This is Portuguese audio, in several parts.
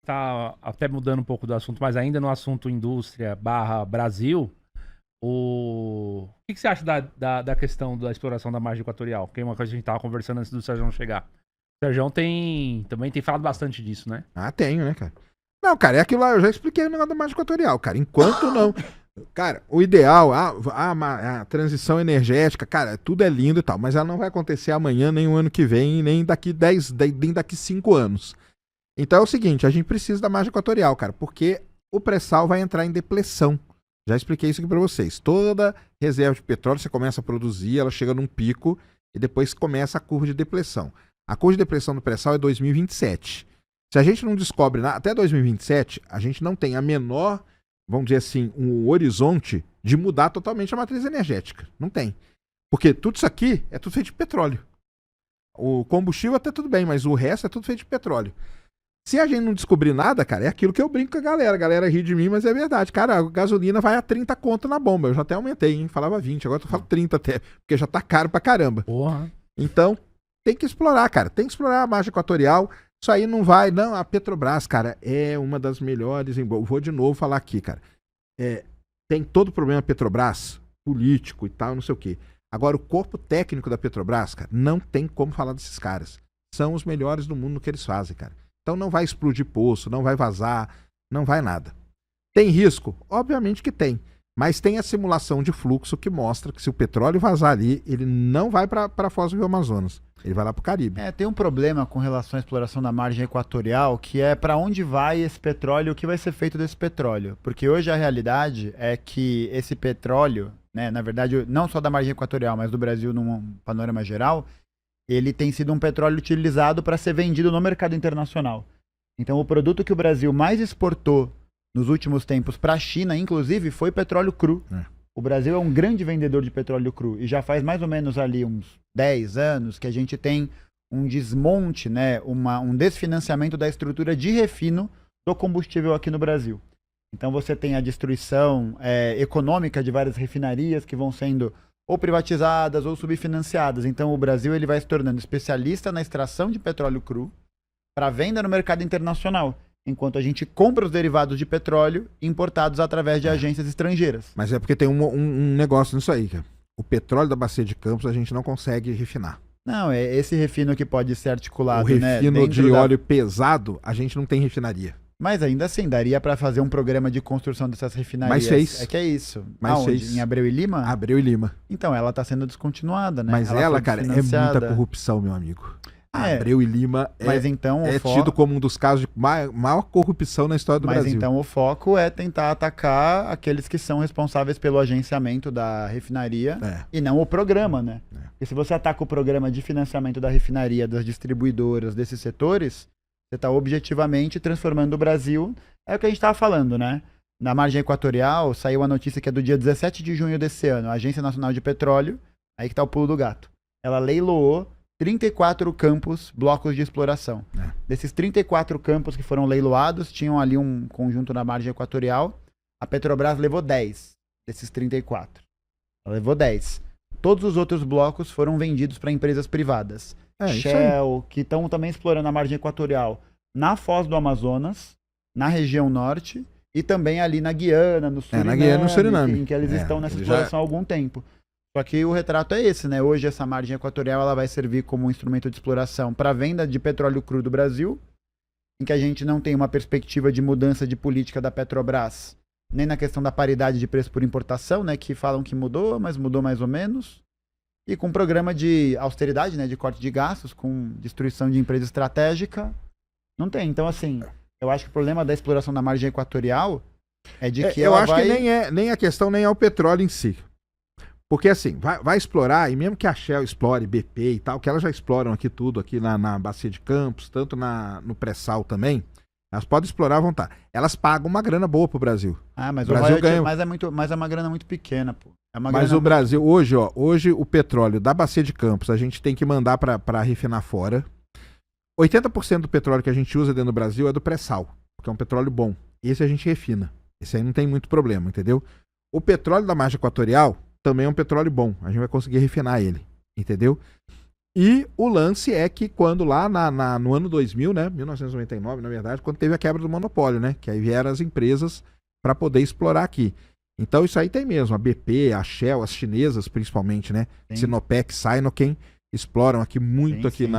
tá até mudando um pouco do assunto, mas ainda no assunto indústria barra Brasil, o que você acha da questão da exploração da margem equatorial? Que é uma coisa que a gente tava conversando antes do Sérgio chegar. O Sérgio também tem falado bastante disso, né? Ah, tenho, né, cara? Não, cara, é aquilo lá, eu já expliquei o negócio da margem equatorial, cara. Enquanto não. Cara, o ideal, a transição energética, cara, tudo é lindo e tal, mas ela não vai acontecer amanhã, nem o ano que vem, nem daqui 10, nem daqui 5 anos. Então é o seguinte, a gente precisa da margem equatorial, cara, porque o pré-sal vai entrar em depressão. Já expliquei isso aqui pra vocês. Toda reserva de petróleo você começa a produzir, ela chega num pico e depois começa a curva de depressão. A curva de depressão do pré-sal é 2027. Se a gente não descobre nada, até 2027, a gente não tem a menor, vamos dizer assim, um horizonte de mudar totalmente a matriz energética. Não tem. Porque tudo isso aqui é tudo feito de petróleo. O combustível até tudo bem, mas o resto é tudo feito de petróleo. Se a gente não descobrir nada, cara, é aquilo que eu brinco com a galera. A galera ri de mim, mas é verdade. Cara, a gasolina vai a 30 conto na bomba. Eu já até aumentei, hein? Falava 20, agora eu falo 30 até, porque já tá caro pra caramba. Porra. Então, tem que explorar, cara. Tem que explorar a margem equatorial. Isso aí não vai. Não, a Petrobras, cara, é uma das melhores. Vou de novo falar aqui, cara. Tem todo o problema Petrobras, político e tal, não sei o quê. Agora, o corpo técnico da Petrobras, cara, não tem como falar desses caras. São os melhores do mundo no que eles fazem, cara. Então não vai explodir poço, não vai vazar, não vai nada. Tem risco? Obviamente que tem. Mas tem a simulação de fluxo que mostra que se o petróleo vazar ali, ele não vai para a Foz do Rio Amazonas. Ele vai lá para o Caribe. Tem um problema com relação à exploração da margem equatorial, que é para onde vai esse petróleo, o que vai ser feito desse petróleo. Porque hoje a realidade é que esse petróleo, né, na verdade, não só da margem equatorial, mas do Brasil num panorama geral, ele tem sido um petróleo utilizado para ser vendido no mercado internacional. Então, o produto que o Brasil mais exportou nos últimos tempos para a China, inclusive, foi petróleo cru. O Brasil é um grande vendedor de petróleo cru e já faz mais ou menos ali uns 10 anos que a gente tem um desmonte, né, um desfinanciamento da estrutura de refino do combustível aqui no Brasil. Então, você tem a destruição econômica de várias refinarias que vão sendo ou privatizadas ou subfinanciadas. Então o Brasil ele vai se tornando especialista na extração de petróleo cru para venda no mercado internacional, enquanto a gente compra os derivados de petróleo importados através de agências estrangeiras. Mas é porque tem um negócio nisso aí, cara. O petróleo da Bacia de Campos a gente não consegue refinar. Não, é esse refino que pode ser articulado, o refino, né, de óleo pesado, a gente não tem refinaria. Mas ainda assim, daria para fazer um programa de construção dessas refinarias. Mas fez. É que é isso. Mas aonde? fez. Em Abreu e Lima? Abreu e Lima. Então, ela está sendo descontinuada, né? Mas ela cara, é muita corrupção, meu amigo. Abreu e Lima mas então tido como um dos casos de maior corrupção na história do Brasil. Mas então o foco é tentar atacar aqueles que são responsáveis pelo agenciamento da refinaria e não o programa, né? Porque se você ataca o programa de financiamento da refinaria, das distribuidoras, desses setores, você está objetivamente transformando o Brasil. É o que a gente estava falando, né? Na margem equatorial, saiu a notícia que é do dia 17 de junho desse ano. A Agência Nacional de Petróleo, aí que está o pulo do gato. Ela leiloou 34 campos, blocos de exploração. Desses 34 campos que foram leiloados, tinham ali um conjunto na margem equatorial. A Petrobras levou 10 desses 34. Ela levou 10. Todos os outros blocos foram vendidos para empresas privadas. Shell, que estão também explorando a margem equatorial na Foz do Amazonas, na região norte, e também ali na Guiana, no Suriname, na Guiana, no Suriname. Em que eles estão nessa exploração há algum tempo. Só que o retrato é esse, né? Hoje essa margem equatorial ela vai servir como um instrumento de exploração para a venda de petróleo cru do Brasil, em que a gente não tem uma perspectiva de mudança de política da Petrobras, nem na questão da paridade de preço por importação, né? Que falam que mudou, mas mudou mais ou menos. E com um programa de austeridade, né, de corte de gastos, com destruição de empresa estratégica, não tem. Então, assim, eu acho que o problema da exploração da margem equatorial é de que eu acho que nem a questão nem é o petróleo em si. Porque, assim, vai explorar, e mesmo que a Shell explore, BP e tal, que elas já exploram aqui tudo, aqui na Bacia de Campos, tanto no pré-sal também, elas podem explorar à vontade. Elas pagam uma grana boa pro Brasil. Mas o Brasil ganha. Mas é uma grana muito pequena, pô. Mas o Brasil, hoje o petróleo da Bacia de Campos a gente tem que mandar para refinar fora. 80% do petróleo que a gente usa dentro do Brasil é do pré-sal, porque é um petróleo bom. Esse a gente refina. Esse aí não tem muito problema, entendeu? O petróleo da margem equatorial também é um petróleo bom. A gente vai conseguir refinar ele, entendeu? E o lance é que quando lá no ano 2000, né, 1999, na verdade, quando teve a quebra do monopólio, né, que aí vieram as empresas para poder explorar aqui. Então isso aí tem mesmo, a BP, a Shell, as chinesas principalmente, né, Sim. Sinopec, Sinochem, exploram aqui muito Sim, aqui sim.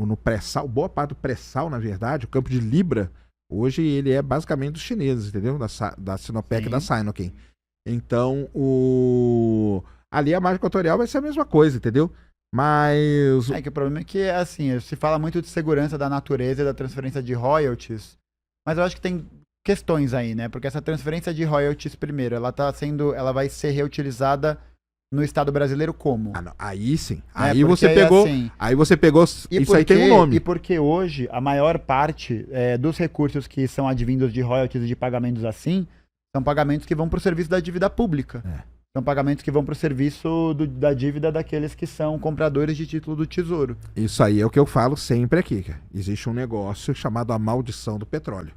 no pré-sal, boa parte do pré-sal, na verdade, o campo de Libra, hoje ele é basicamente dos chineses, entendeu? Da Sinopec e da Sinochem. Então, ali a margem equatorial vai ser a mesma coisa, entendeu? Mas É que o problema é que, assim, se fala muito de segurança da natureza e da transferência de royalties, mas eu acho que tem questões aí, né? Porque essa transferência de royalties, primeiro, ela vai ser reutilizada no Estado brasileiro como? não, aí sim. Né? Aí Porque você pegou. assim, Aí você pegou. e Isso aí tem um nome. E porque hoje a maior parte dos recursos que são advindos de royalties e de pagamentos assim são pagamentos que vão para o serviço da dívida pública. São pagamentos que vão para o serviço da dívida daqueles que são compradores de título do Tesouro. Isso aí é o que eu falo sempre aqui, cara. Existe um negócio chamado a maldição do petróleo.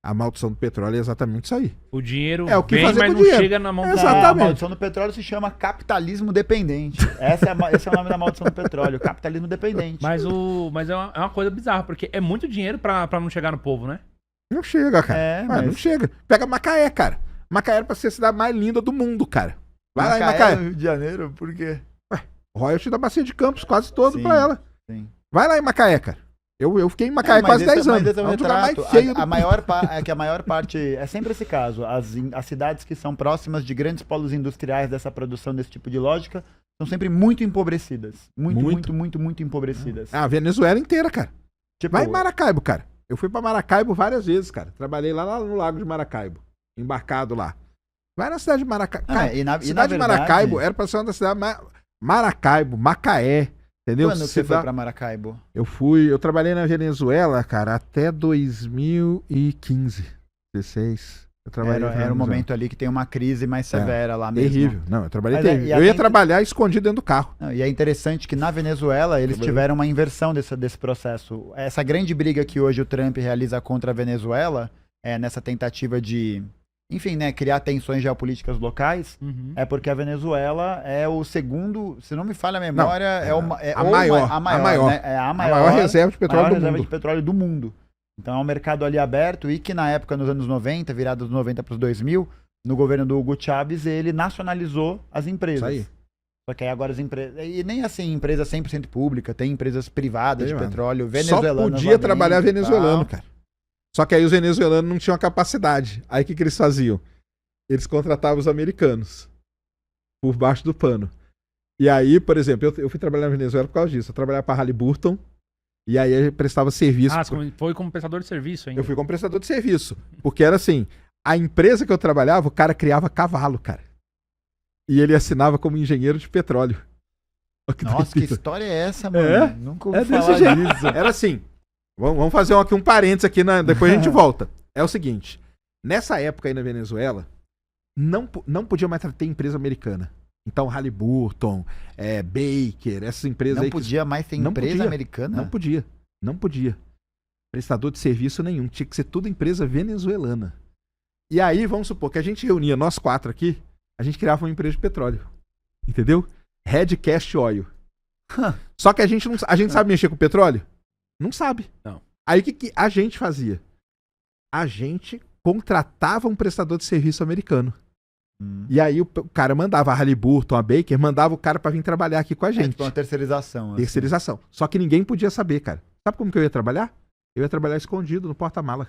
A maldição do petróleo é exatamente isso aí. O dinheiro É o que vem, fazer mas com o não dinheiro. chega na mão Exatamente. A maldição do petróleo se chama capitalismo dependente. Esse é o nome da maldição do petróleo, capitalismo dependente. Mas é uma coisa bizarra, porque é muito dinheiro pra não chegar no povo, né? Não chega, cara. Não chega. Pega Macaé, cara. Macaé era pra ser a cidade mais linda do mundo, cara. Vai lá em Macaé. no Rio de Janeiro, por quê? Royalty da Bacia de Campos, quase todo Sim, pra ela. sim. Vai lá em Macaé, cara. Eu fiquei em Macaé quase 10 anos. Mas esse é É um um lugar mais retrato. feio A maior parte é sempre esse caso. As cidades que são próximas de grandes polos industriais dessa produção desse tipo de lógica são sempre muito empobrecidas. Muito empobrecidas. A Venezuela inteira, cara. Tipo, Vai em Maracaibo, cara. Eu fui pra Maracaibo várias vezes, cara. Trabalhei lá no Lago de Maracaibo. Embarcado lá. Vai na cidade de Maracaibo. Cara, cidade de Maracaibo era pra ser uma das cidades mais... Maracaibo, Macaé, entendeu? Quando que você foi pra Maracaibo? Eu trabalhei na Venezuela, cara, até 2015, 16. Eu trabalhei Era um momento ali que tem uma crise mais severa lá mesmo. Terrível. Não, eu trabalhei Mas terrível. Eu ia trabalhar escondido dentro do carro. Não, e é interessante que na Venezuela eles tiveram uma inversão desse processo. Essa grande briga que hoje o Trump realiza contra a Venezuela, nessa tentativa de, enfim, né, criar tensões geopolíticas locais, é porque a Venezuela é o segundo, se não me falha a memória, a maior, né? É a maior reserva de petróleo do reserva mundo. de petróleo do mundo. Então é um mercado ali aberto e que na época, nos anos 90, virada dos 90 para os 2000, no governo do Hugo Chávez, ele nacionalizou as empresas. Isso aí. Só que aí agora as empresas... E nem assim, empresa 100% pública, tem empresas privadas de mano. petróleo, Só venezuelanas. podia trabalhar lá dentro e venezuelano, tal. cara. Só que aí os venezuelanos não tinham capacidade. Aí o que eles faziam? Eles contratavam os americanos por baixo do pano. E aí, por exemplo, eu fui trabalhar na Venezuela por causa disso. Eu trabalhava para Halliburton e aí eu prestava serviço. Foi como prestador de serviço ainda. Eu fui como prestador de serviço. Porque era assim, a empresa que eu trabalhava, o cara criava cavalo, cara. E ele assinava como engenheiro de petróleo. Olha que Nossa, que doideira. história é essa, mano? É? Nunca ouvi Desse falar jeito. disso. Era assim. Vamos fazer aqui um parênteses aqui, depois a gente volta. É o seguinte, nessa época aí na Venezuela, não podia mais ter empresa americana. Então, Halliburton, Baker, essas empresas Não aí... podia mais ter Não empresa podia. americana? Não podia. Prestador de serviço nenhum. Tinha que ser tudo empresa venezuelana. E aí, vamos supor que a gente reunia, nós 4 aqui, a gente criava uma empresa de petróleo. Entendeu? Redcast Oil. Só que a gente sabe mexer com petróleo? Não sabe. Não. Aí o que a gente fazia? A gente contratava um prestador de serviço americano. E aí o cara mandava a Halliburton, a Baker, mandava o cara pra vir trabalhar aqui com a gente. Tipo uma terceirização. assim. Terceirização. Só que ninguém podia saber, cara. Sabe como que eu ia trabalhar? Eu ia trabalhar escondido no porta-mala.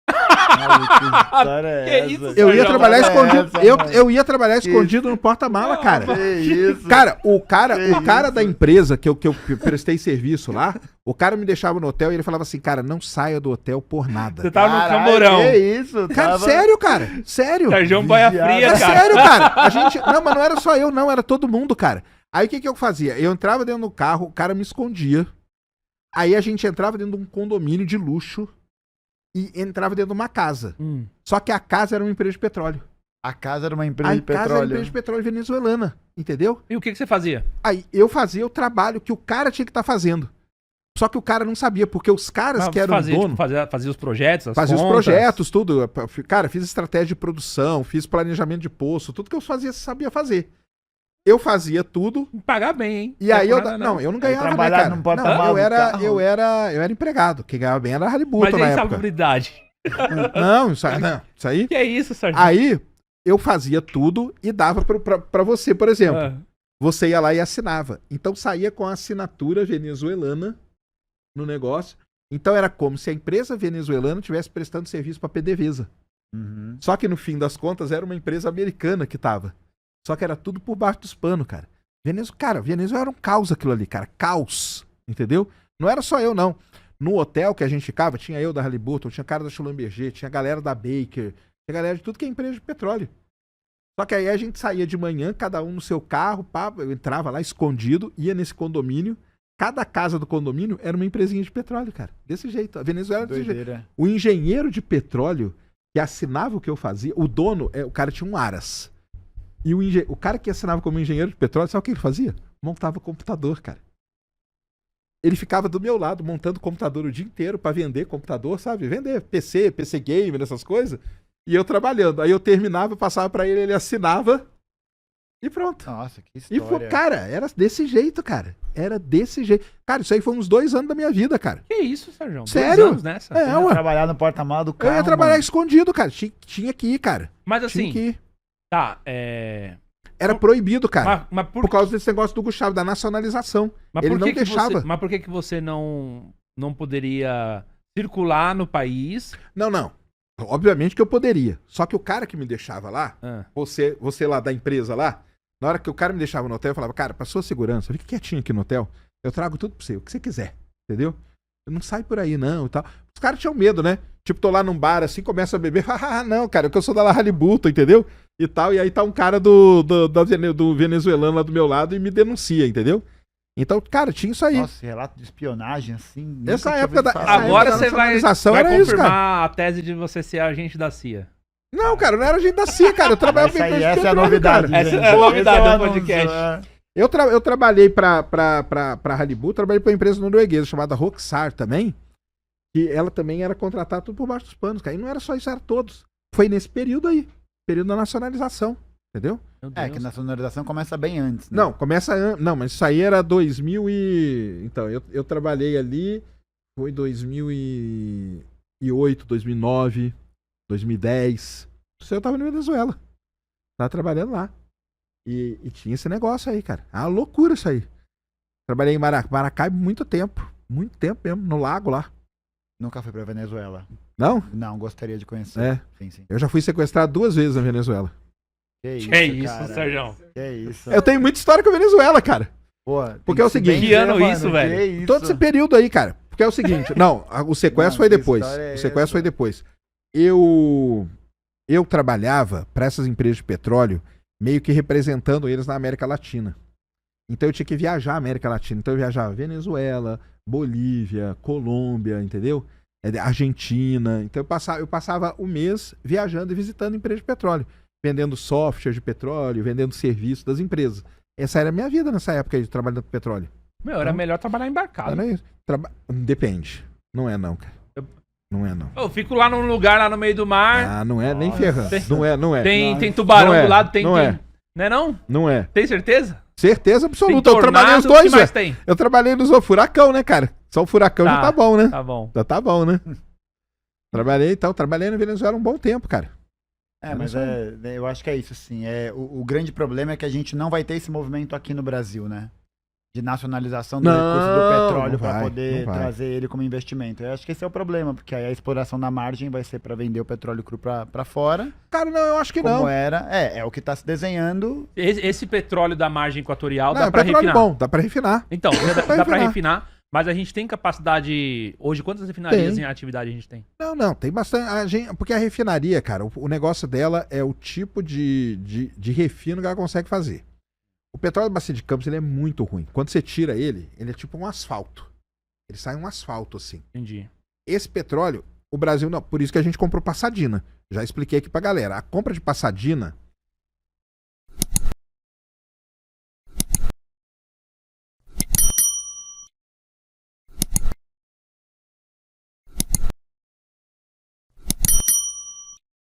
Que história é Que essa? isso, Eu ia Sérgio? trabalhar Olha escondido. essa, mano. Eu ia trabalhar escondido no porta-mala, cara. Que isso? Cara, o cara isso? da empresa que eu prestei serviço lá, o cara me deixava no hotel e ele falava assim, cara, não saia do hotel por nada. Você tava no Caralho, camborão. Que isso? Cara, Tava- sério, cara. Sério. Sérgio Boia Vigiado. Fria, É cara. sério, cara. A gente. Não, mas não era só eu, não, era todo mundo, cara. Aí o que eu fazia? Eu entrava dentro do carro, o cara me escondia. Aí a gente entrava dentro de um condomínio de luxo e entrava dentro de uma casa. Só que a casa era uma empresa de petróleo. A casa era uma empresa A de casa era uma petróleo. empresa de petróleo venezuelana, entendeu? E o que você fazia? Aí eu fazia o trabalho que o cara tinha que estar fazendo. Só que o cara não sabia, porque os caras que eram dono... Fazia os projetos, as Fazia os contas. projetos, tudo. Cara, fiz estratégia de produção, fiz planejamento de poço, tudo que eu sabia fazer. eu fazia tudo. Pagar bem, hein? E aí eu. Nada, Não, eu não ganhava, né, trabalhar cara? num porta-malas Não, do eu carro. era empregado. Quem ganhava bem era a Haliburton Mas na aí, época. salubridade. Não, isso aí. Que é isso, Sérgio? Aí eu fazia tudo e dava pra você, por exemplo. Ah, Você ia lá e assinava. Então saía com a assinatura venezuelana no negócio. Então era como se a empresa venezuelana estivesse prestando serviço pra PDVSA. Uhum. Só que no fim das contas era uma empresa americana que tava. Só que era tudo por baixo dos panos, cara. Venezuela era um caos aquilo ali, cara. Caos. Entendeu? Não era só eu, não. No hotel que a gente ficava, tinha eu da Haliburton, tinha cara da Schlumberger, tinha galera da Baker, tinha galera de tudo que é empresa de petróleo. Só que aí a gente saía de manhã, cada um no seu carro, pá, eu entrava lá escondido, ia nesse condomínio. Cada casa do condomínio era uma empresinha de petróleo, cara. Desse jeito. A Venezuela era desse jeito. Doideira. O engenheiro de petróleo que assinava o que eu fazia, o dono, o cara tinha um Aras. E o cara que assinava como engenheiro de petróleo, sabe o que ele fazia? Montava computador, cara. Ele ficava do meu lado, montando computador o dia inteiro pra vender computador, sabe? Vender PC Gamer, essas coisas. E eu trabalhando. Aí eu terminava, passava pra ele, ele assinava e pronto. Nossa, que E história. foi, cara, era desse jeito, cara. Era desse jeito. Cara, isso aí foi uns 2 anos da minha vida, cara. que isso, Sérgio? Sério? 2 anos nessa. É, Eu ia ué. trabalhar no porta-malas do Eu carro. ia trabalhar mano. escondido, cara. Tinha que ir, cara. Mas Tinha assim, que ir. tá, Era proibido, cara. Mas Por causa desse negócio do Gustavo, da nacionalização. Mas Ele por não que deixava. Mas por que você não poderia circular no país? Não. Obviamente que eu poderia. Só que o cara que me deixava lá, Ah, você lá da empresa lá, na hora que o cara me deixava no hotel, eu falava, cara, pra sua segurança, fica quietinho aqui no hotel, eu trago tudo pra você, o que você quiser, entendeu? Eu não sai por aí não e tal. Os caras tinham medo, né? Tipo, tô lá num bar assim, começa a beber, não, cara, que eu sou da Haliburton, entendeu? E tal, e aí tá um cara do venezuelano lá do meu lado e me denuncia, entendeu? Então, cara, tinha isso aí. Nossa, relato de espionagem, assim. nunca Essa tinha época ouvido da- falar. essa agora época da você vai nacionalização era isso, confirmar a tese de você ser agente da CIA. Não, cara, não era gente da CIA, cara, eu trabalhava Essa, aí, empresa de essa é a petróleo, novidade. cara. Essa gente. é a novidade Esse do o anúncio, podcast. é. Eu trabalhei pra Haliburton, trabalhei pra uma empresa norueguesa chamada Roxar também, que ela também era contratada tudo por baixo dos panos, cara. E não era só isso, era todos. Foi nesse período aí, período da nacionalização, entendeu? Meu É, Deus. que a nacionalização começa bem antes, né? Não, não, mas isso aí era 2000 e... Então, eu trabalhei ali, foi 2008, 2009, 2010. Isso eu tava na Venezuela. Tava trabalhando lá. E tinha esse negócio aí, cara. É uma loucura isso aí. Trabalhei em Maracaibo muito tempo mesmo, no lago lá. Nunca fui pra Venezuela. Não? Não, gostaria de conhecer. É. Sim. Eu já fui sequestrado 2 vezes na Venezuela. Que Que isso, cara. Sérgio? Que isso. Eu tenho muita história com a Venezuela, cara. Pô, Porque é o tem seguinte- se Que ano mano, isso, velho? que isso? Todo esse período aí, cara. Porque é o seguinte, o sequestro Não, foi que depois. história é O sequestro essa? foi depois. Eu trabalhava para essas empresas de petróleo meio que representando eles na América Latina. Então eu tinha que viajar a América Latina. Então eu viajava Venezuela, Bolívia, Colômbia, entendeu? Argentina. Então eu passava o mês viajando e visitando empresas de petróleo. Vendendo software de petróleo, vendendo serviços das empresas. Essa era a minha vida nessa época aí de trabalhando com petróleo. Meu, era Não. melhor trabalhar embarcado. Era isso. Depende. Não é não, cara. Não é não. Eu fico lá num lugar, lá no meio do mar. Ah, não é nem Nossa. ferrando. Não é. Tem tubarão Não é, do lado, tem. não tem... é. Não é não? Não é. Tem certeza? Certeza Tem absoluta. Eu trabalhei os tornado, o que dois, mais velho. tem? Eu trabalhei nos furacão, né, cara? Só o furacão já tá bom, né? Tá bom. Já tá bom, né? Trabalhei na Venezuela um bom tempo, cara. É, mas eu acho que é isso, sim. O grande problema é que a gente não vai ter esse movimento aqui no Brasil, né? De nacionalização do Não, recurso do petróleo não para vai, poder não vai. trazer ele como investimento. Eu acho que esse é o problema, porque aí a exploração da margem vai ser para vender o petróleo cru para fora, Cara, não, eu acho que como não. era. É o que tá se desenhando. Esse petróleo da margem equatorial Não, dá é pra petróleo refinar. bom, dá pra refinar. Então, dá pra refinar. refinar, mas a gente tem capacidade. Hoje, quantas refinarias Tem. em atividade a gente tem? Não, tem bastante. Porque a refinaria, cara, o negócio dela é o tipo de refino que ela consegue fazer. O petróleo da Bacia de Campos ele é muito ruim. Quando você tira ele é tipo um asfalto. Ele sai um asfalto, assim. Entendi. Esse petróleo, o Brasil não. Por isso que a gente comprou Passadina. Já expliquei aqui pra galera. A compra de Passadina